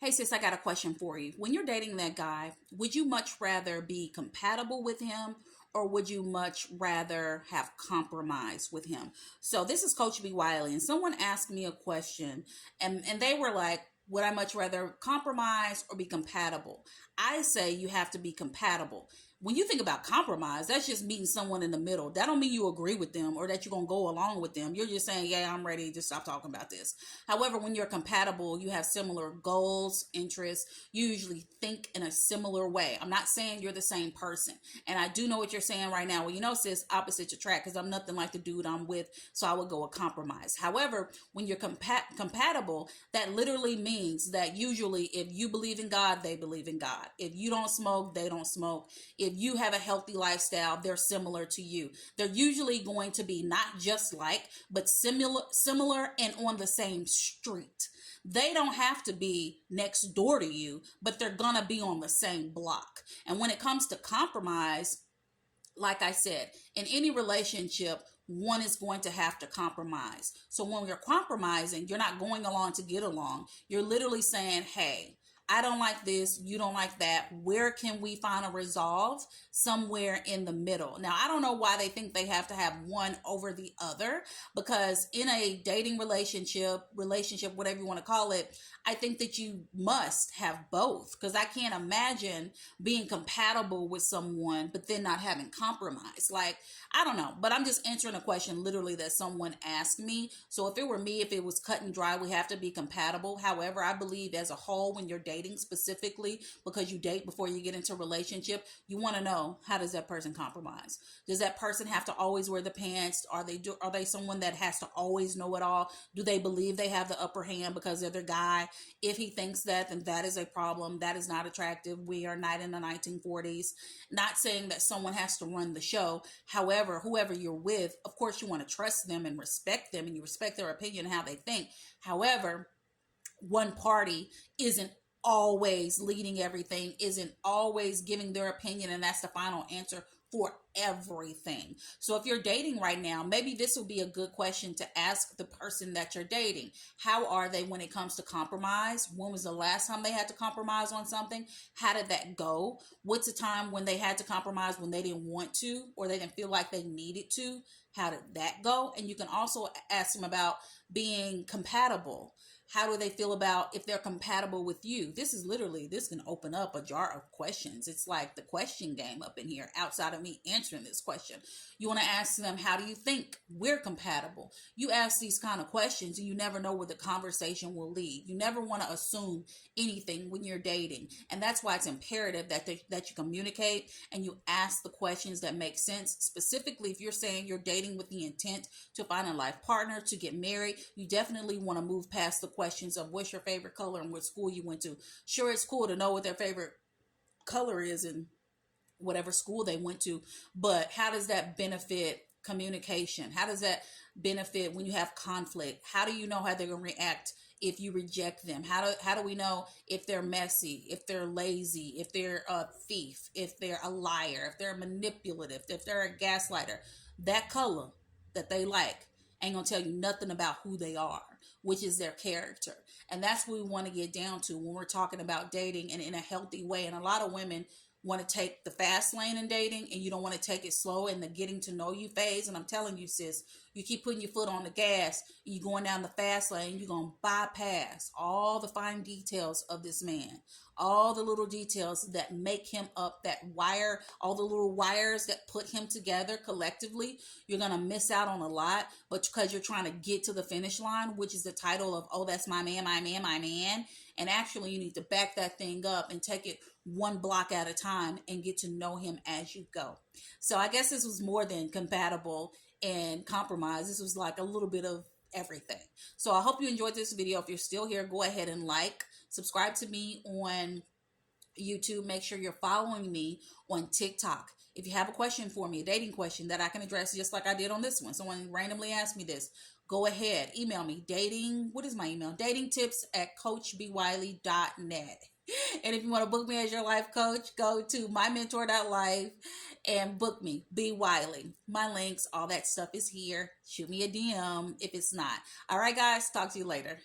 Hey sis, I got a question for you. When you're dating that guy, would you much rather be compatible with him or would you much rather have compromise with him? So this is Coach B. Wiley, and someone asked me a question and they were like, would I much rather compromise or be compatible? I say you have to be compatible. When you think about compromise, that's just meeting someone in the middle. That don't mean you agree with them or that you're going to go along with them. You're just saying, yeah, I'm ready to stop talking about this. However, when you're compatible, you have similar goals, interests. You usually think in a similar way. I'm not saying you're the same person. And I do know what you're saying right now. Well, sis, opposites attract because I'm nothing like the dude I'm with. So I would go a compromise. However, when you're compatible, that literally means that usually if you believe in God, they believe in God. If you don't smoke, they don't smoke. If you have a healthy lifestyle, they're similar to you. They're usually going to be not just like, but similar and on the same street. They don't have to be next door to you, but they're going to be on the same block. And when it comes to compromise, like I said, in any relationship, one is going to have to compromise. So when you're compromising, you're not going along to get along. You're literally saying, hey, I don't like this, you don't like that. Where can we find a resolve? Somewhere in the middle. Now, I don't know why they think they have to have one over the other, because in a dating relationship, whatever you want to call it, I think that you must have both, because I can't imagine being compatible with someone, but then not having compromise. Like, I don't know, but I'm just answering a question literally that someone asked me. So if it were me, if it was cut and dry, we have to be compatible. However, I believe as a whole, when you're dating specifically, because you date before you get into a relationship, you want to know, how does that person compromise? Does that person have to always wear the pants? Are they someone that has to always know it all? Do they believe they have the upper hand because they're the guy? If he thinks that, then that is a problem. That is not attractive. We are not in the 1940s. Not saying that someone has to run the show. However, whoever you're with, of course, you want to trust them and respect them, and you respect their opinion and how they think. However, one party isn't always leading everything, isn't always giving their opinion, and that's the final answer for everything. So if you're dating right now, maybe this will be a good question to ask the person that you're dating. How are they when it comes to compromise? When was the last time they had to compromise on something? How did that go? What's the time when they had to compromise when they didn't want to or they didn't feel like they needed to? How did that go? And you can also ask them about being compatible. How do they feel about if they're compatible with you? This can open up a jar of questions. It's like the question game up in here outside of me answering this question. You want to ask them, how do you think we're compatible? You ask these kind of questions and you never know where the conversation will lead. You never want to assume anything when you're dating. And that's why it's imperative that you communicate and you ask the questions that make sense. Specifically, if you're saying you're dating with the intent to find a life partner, to get married, you definitely want to move past the questions of what's your favorite color and what school you went to. Sure, it's cool to know what their favorite color is and whatever school they went to, but how does that benefit communication? How does that benefit when you have conflict? How do you know how they're going to react if you reject them? How do we know if they're messy, if they're lazy, if they're a thief, if they're a liar, if they're manipulative, if they're a gaslighter? That color that they like ain't gonna tell you nothing about who they are, which is their character. And that's what we want to get down to when we're talking about dating and in a healthy way. And a lot of women want to take the fast lane in dating and you don't want to take it slow in the getting to know you phase. And I'm telling you, sis, you keep putting your foot on the gas, you're going down the fast lane, you're going to bypass all the fine details of this man, all the little details that make him up, that wire, all the little wires that put him together collectively. You're going to miss out on a lot, but because you're trying to get to the finish line, which is the title of, oh, that's my man, my man, my man. And actually, you need to back that thing up and take it one block at a time and get to know him as you go. So I guess this was more than compatible and compromise. This was like a little bit of everything. So I hope you enjoyed this video. If you're still here, go ahead and subscribe to me on YouTube. Make sure you're following me on TikTok. If you have a question for me, a dating question that I can address just like I did on this one, someone randomly asked me this, go ahead, email me. What is my email? datingtips@coachbwiley.net. And if you want to book me as your life coach, go to mymentor.life and book me, B. Wiley. My links, all that stuff is here. Shoot me a DM if it's not. All right, guys, talk to you later.